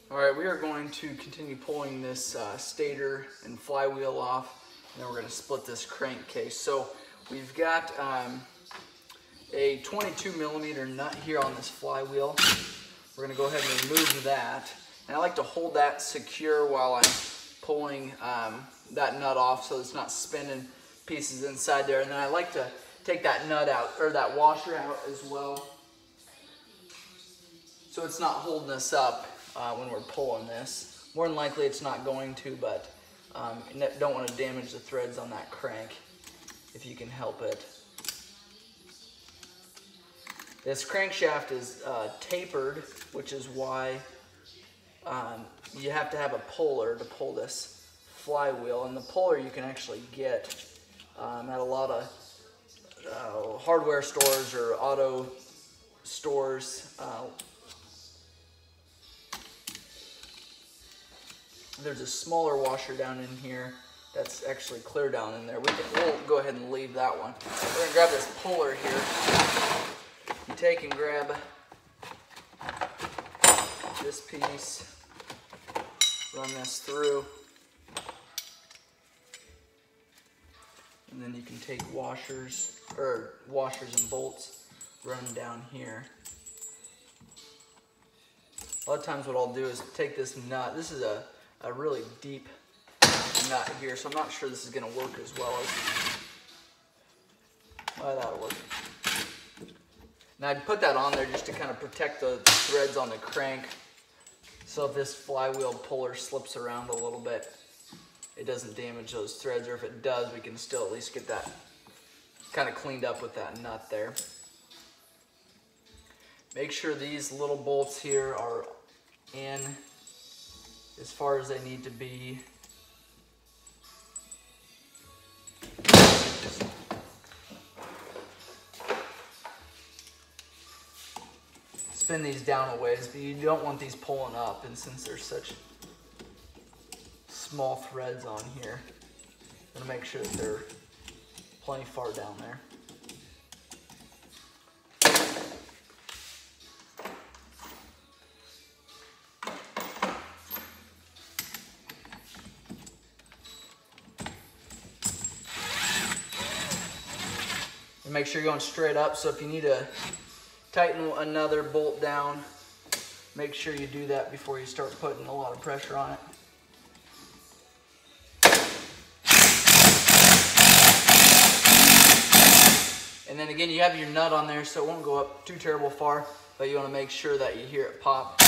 All right, we are going to continue pulling this stator and flywheel off, and then we're going to split this crankcase. So we've got a 22mm nut here on this flywheel. We're going to go ahead and remove that. And I like to hold that secure while I'm pulling that nut off so it's not spinning pieces inside there. And then I like to take that nut out, or that washer out as well, so it's not holding us up when we're pulling this. More than likely it's not going to, but don't want to damage the threads on that crank if you can help it. This crankshaft is tapered, which is why you have to have a puller to pull this flywheel. And the puller you can actually get at a lot of hardware stores or auto stores. There's a smaller washer down in here that's actually clear down in there. We'll go ahead and leave that one. We're going to grab this puller here. You take and grab this piece, run this through, and then you can take washers and bolts, run them down here. A lot of times what I'll do is take this nut. This is a really deep nut here, so I'm not sure this is going to work as well as that'll work. Now I'd put that on there just to kind of protect the threads on the crank, so if this flywheel puller slips around a little bit, it doesn't damage those threads, or if it does, we can still at least get that kind of cleaned up with that nut there. Make sure these little bolts here are in as far as they need to be. Spin these down a ways, but you don't want these pulling up, and since there's such small threads on here, I'm gonna make sure that they're plenty far down there. And make sure you're going straight up, so if you need to tighten another bolt down, make sure you do that before you start putting a lot of pressure on it. And then again, you have your nut on there, so it won't go up too terrible far, but you want to make sure that you hear it pop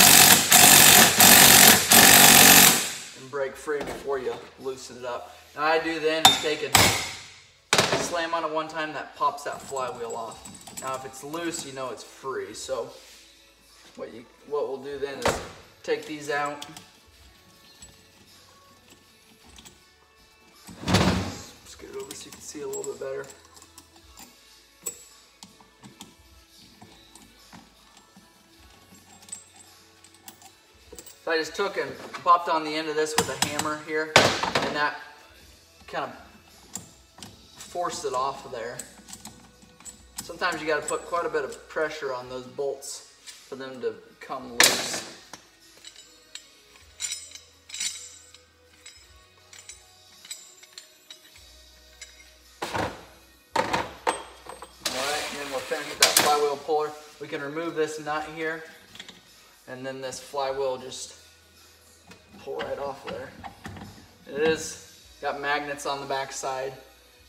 and break free before you loosen it up. Now I do then is take a slam on it one time, that pops that flywheel off. Now if it's loose, you know it's free. So what we'll do then is take these out. Scoot over so you can see a little bit better. So I just took and popped on the end of this with a hammer here, and that kind of forced it off of there. Sometimes you got to put quite a bit of pressure on those bolts for them to come loose. Alright, and then we're finished with that flywheel puller. We can remove this nut here, and then this flywheel just pull right off there. It is got magnets on the back side,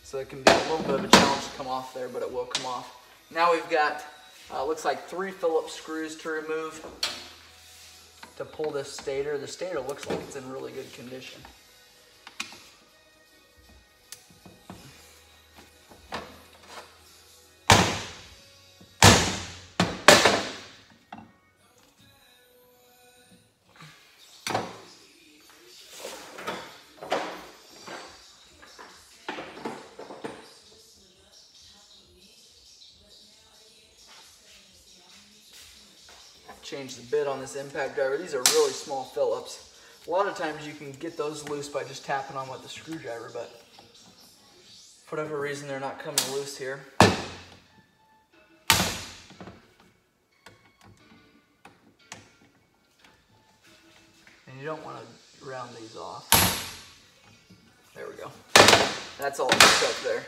so it can be a little bit of a challenge to come off there, but it will come off. Now we've got, looks like 3 Phillips screws to remove to pull this stator. The stator looks like it's in really good condition. Change the bit on this impact driver. These are really small Phillips. A lot of times you can get those loose by just tapping on with the screwdriver, but for whatever reason they're not coming loose here. And you don't want to round these off. There we go. That's all that's up there.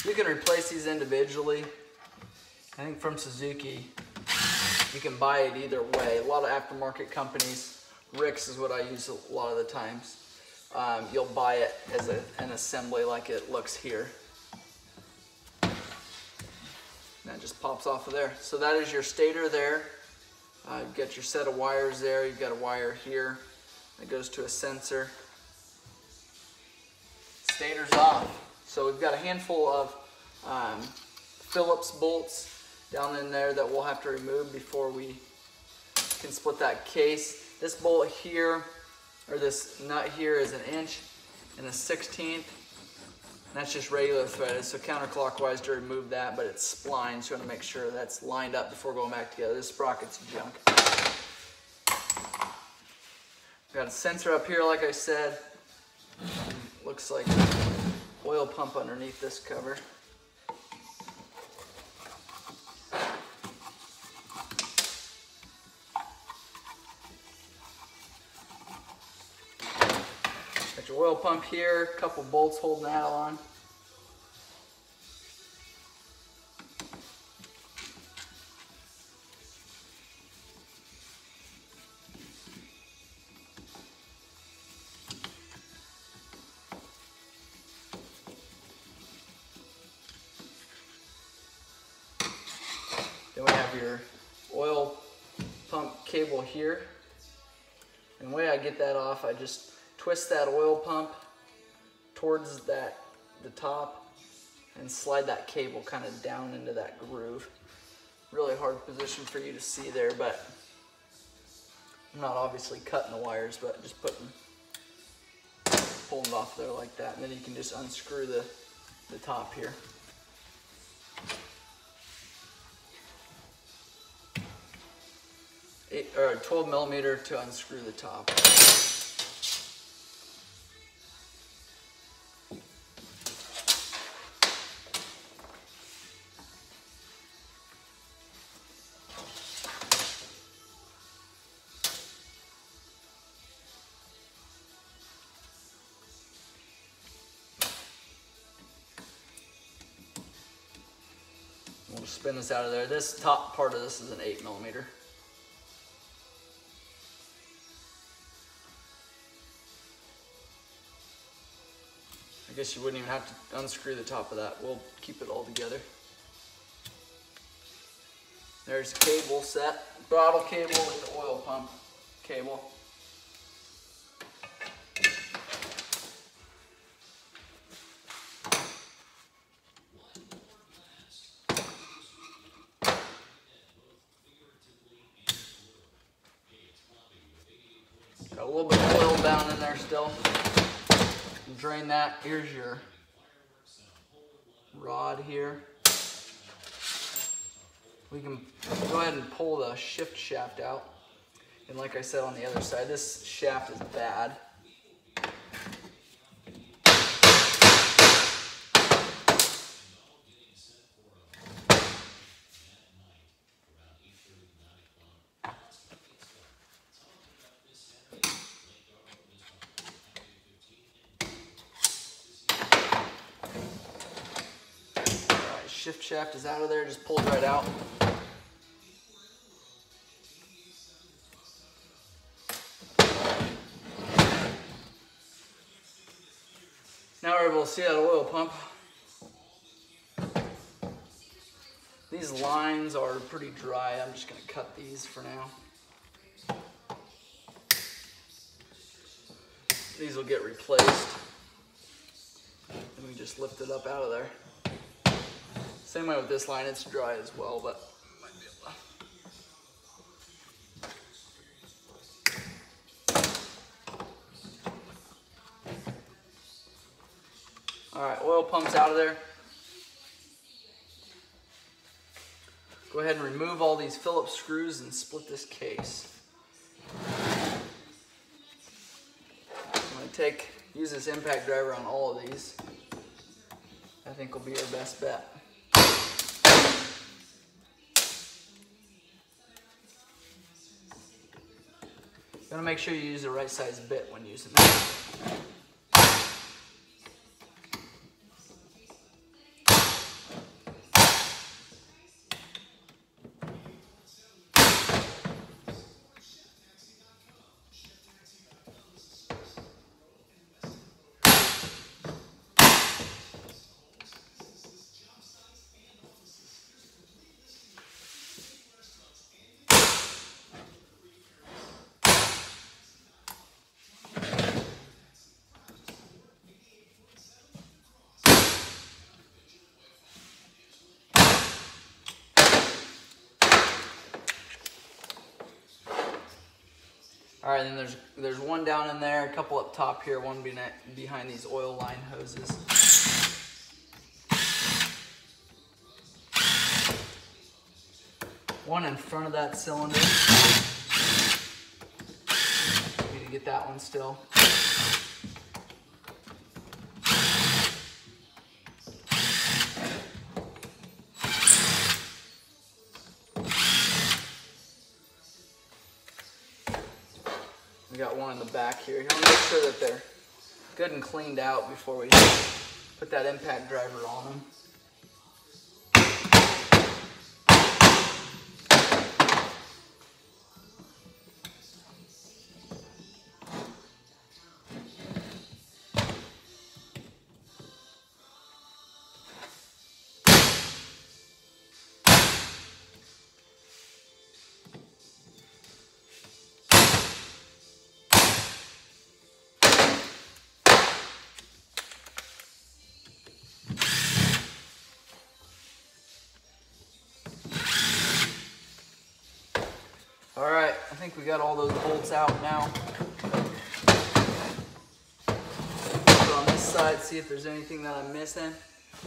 You can replace these individually. I think from Suzuki, you can buy it either way. A lot of aftermarket companies, Rick's is what I use a lot of the times. You'll buy it as an assembly like it looks here. That just pops off of there. So that is your stator there. You've got your set of wires there. You've got a wire here that goes to a sensor. Stator's off. So we've got a handful of Phillips bolts down in there that we'll have to remove before we can split that case. This bolt here, or this nut here, is 1 1/16. That's just regular threaded, so counterclockwise to remove that, but it's splined, so you want to make sure that's lined up before going back together. This sprocket's junk. Got a sensor up here, like I said. Looks like an oil pump underneath this cover. Got your oil pump here, a couple bolts holding that on. Then we have your oil pump cable here. And the way I get that off, I just twist that oil pump towards the top and slide that cable kind of down into that groove. Really hard position for you to see there, but I'm not obviously cutting the wires, but just pulling it off there like that. And then you can just unscrew the top here. Or 12 millimeter to unscrew the top. We'll just spin this out of there. This top part of this is an 8 millimeter. I guess you wouldn't even have to unscrew the top of that. We'll keep it all together. There's the cable set. Throttle cable with the oil pump cable. Got a little bit of oil down in there still. Drain that. Here's your rod here. We can go ahead and pull the shift shaft out. And like I said on the other side, this shaft is bad. Shift shaft is out of there, just pulled right out. Now we're able to see that oil pump. These lines are pretty dry. I'm just going to cut these for now. These will get replaced. And we just lift it up out of there. Same way with this line, it's dry as well, but might be able to. All right, oil pump's out of there. Go ahead and remove all these Phillips screws and split this case. I'm gonna use this impact driver on all of these. I think will be our best bet. Gotta make sure you use the right size bit when using it. All right, then there's one down in there, a couple up top here, one behind these oil line hoses. One in front of that cylinder. Need to get that one still. We got one in the back here. I'll make sure that they're good and cleaned out before we put that impact driver on them. All right, I think we got all those bolts out now. Put on this side, see if there's anything that I'm missing.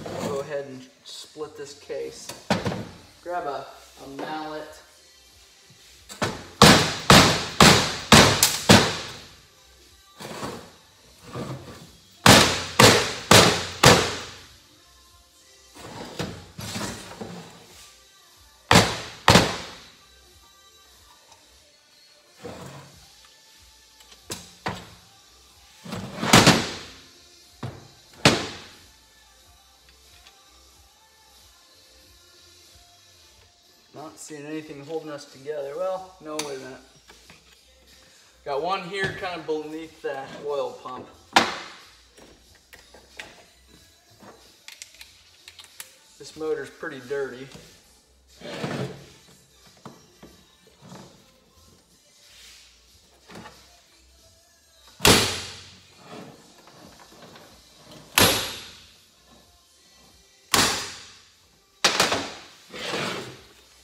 I'll go ahead and split this case. Grab a mallet. Not seeing anything holding us together. Well, no, wait a minute. Got one here kind of beneath that oil pump. This motor's pretty dirty.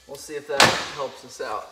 We'll see if that helps us out.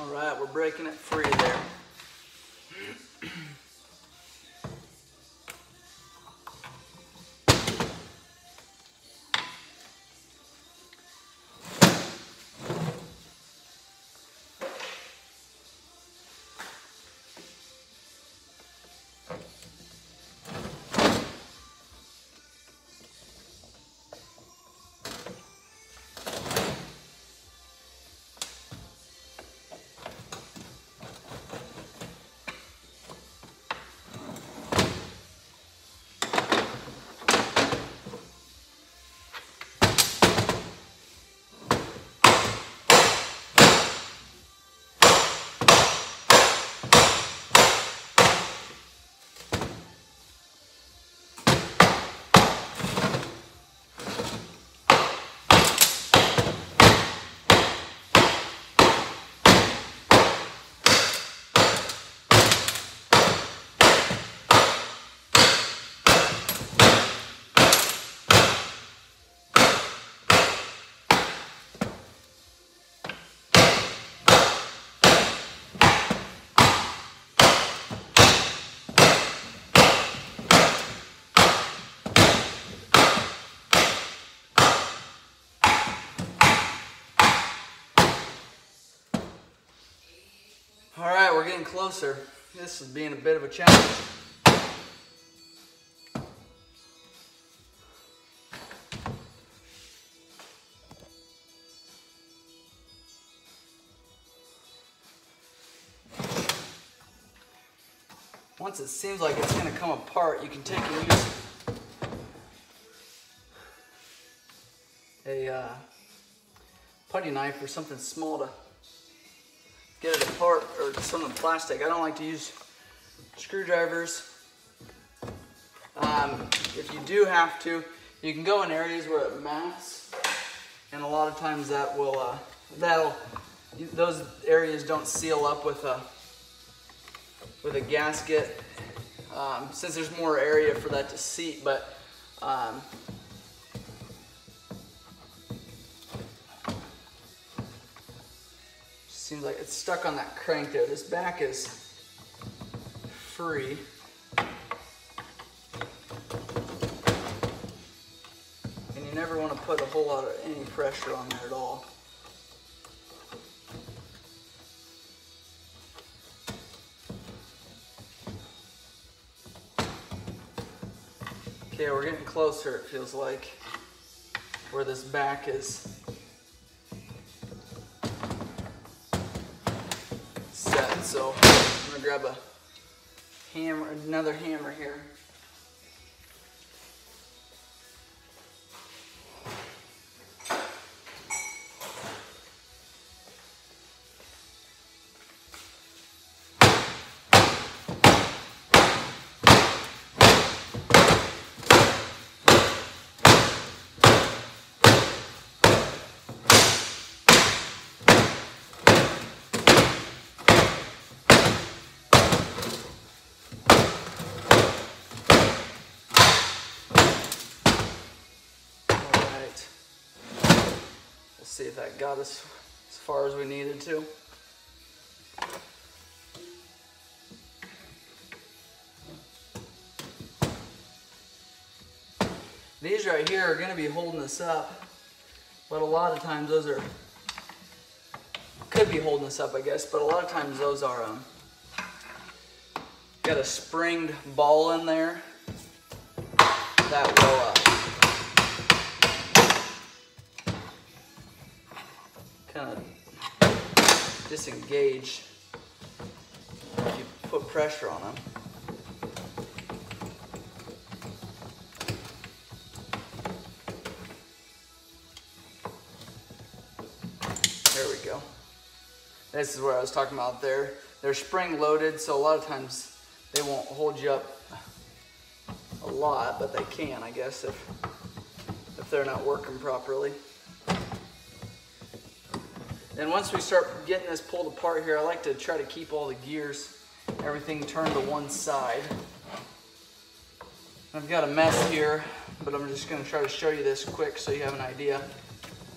All right, we're breaking it free there. we're getting closer. This is being a bit of a challenge. Once it seems like it's going to come apart, you can take and use a putty knife or something small to get it apart, or something plastic. I don't like to use screwdrivers. If you do have to, you can go in areas where it mounts, and a lot of times that will those areas don't seal up with a gasket, since there's more area for that to seat. But seems like it's stuck on that crank there. This back is free. And you never want to put a whole lot of any pressure on there at all. Okay, we're getting closer, it feels like, where this back is set. So I'm gonna grab a hammer, another hammer here. See if that got us as far as we needed to. These right here are going to be holding us up, but a lot of times those are, could be holding us up, I guess, but a lot of times those are got a springed ball in there that will kind of disengage if you put pressure on them. There we go. This is what I was talking about there. They're spring loaded, so a lot of times they won't hold you up a lot, but they can, I guess, if they're not working properly. And once we start getting this pulled apart here, I like to try to keep all the gears, everything turned to one side. I've got a mess here, but I'm just going to try to show you this quick so you have an idea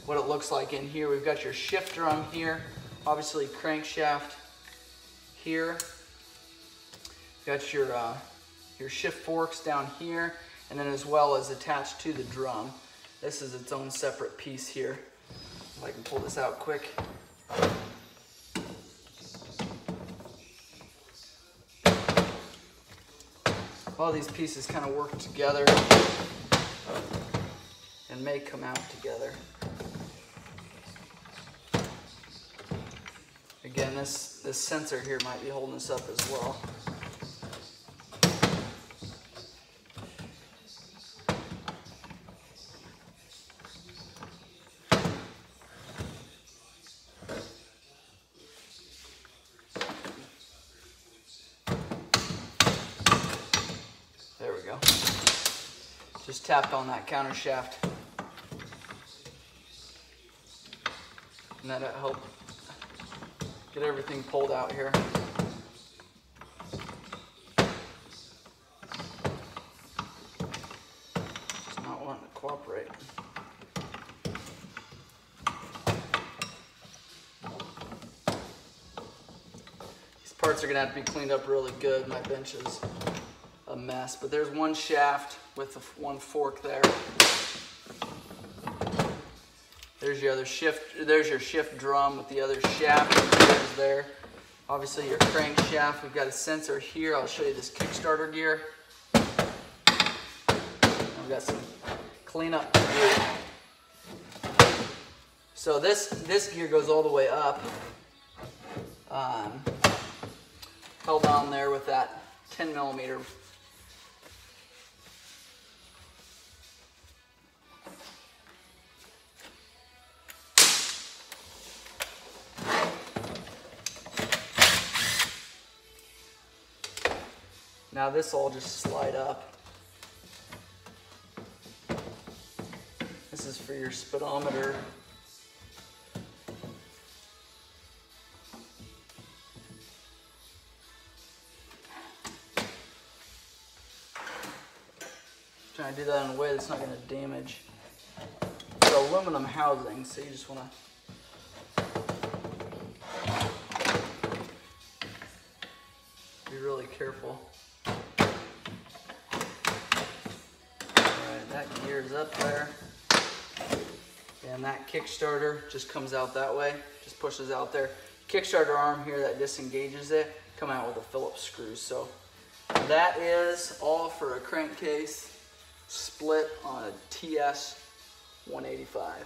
what it looks like in here. We've got your shift drum here, obviously crankshaft here. Got your shift forks down here, and then as well as attached to the drum. This is its own separate piece here. If I can pull this out quick. All these pieces kind of work together and may come out together. Again, this sensor here might be holding us up as well. There we go. Just tapped on that counter shaft. And that'll help get everything pulled out here. It's not wanting to cooperate. These parts are gonna have to be cleaned up really good. My bench is a mess, but there's one shaft with the one fork there. There's your other shift. There's your shift drum with the other shaft there. Obviously your crankshaft, we've got a sensor here. I'll show you this Kickstarter gear. I've got some cleanup to do. So this gear goes all the way up, held on there with that 10 millimeter. Now this all just slide up. This is for your speedometer. Trying to do that in a way that's not going to damage the aluminum housing, so you just want to be really careful. Alright, that gear is up there. And that Kickstarter just comes out that way, just pushes out there. Kickstarter arm here that disengages it, come out with a Phillips screw. So that is all for a crankcase split on a TS185.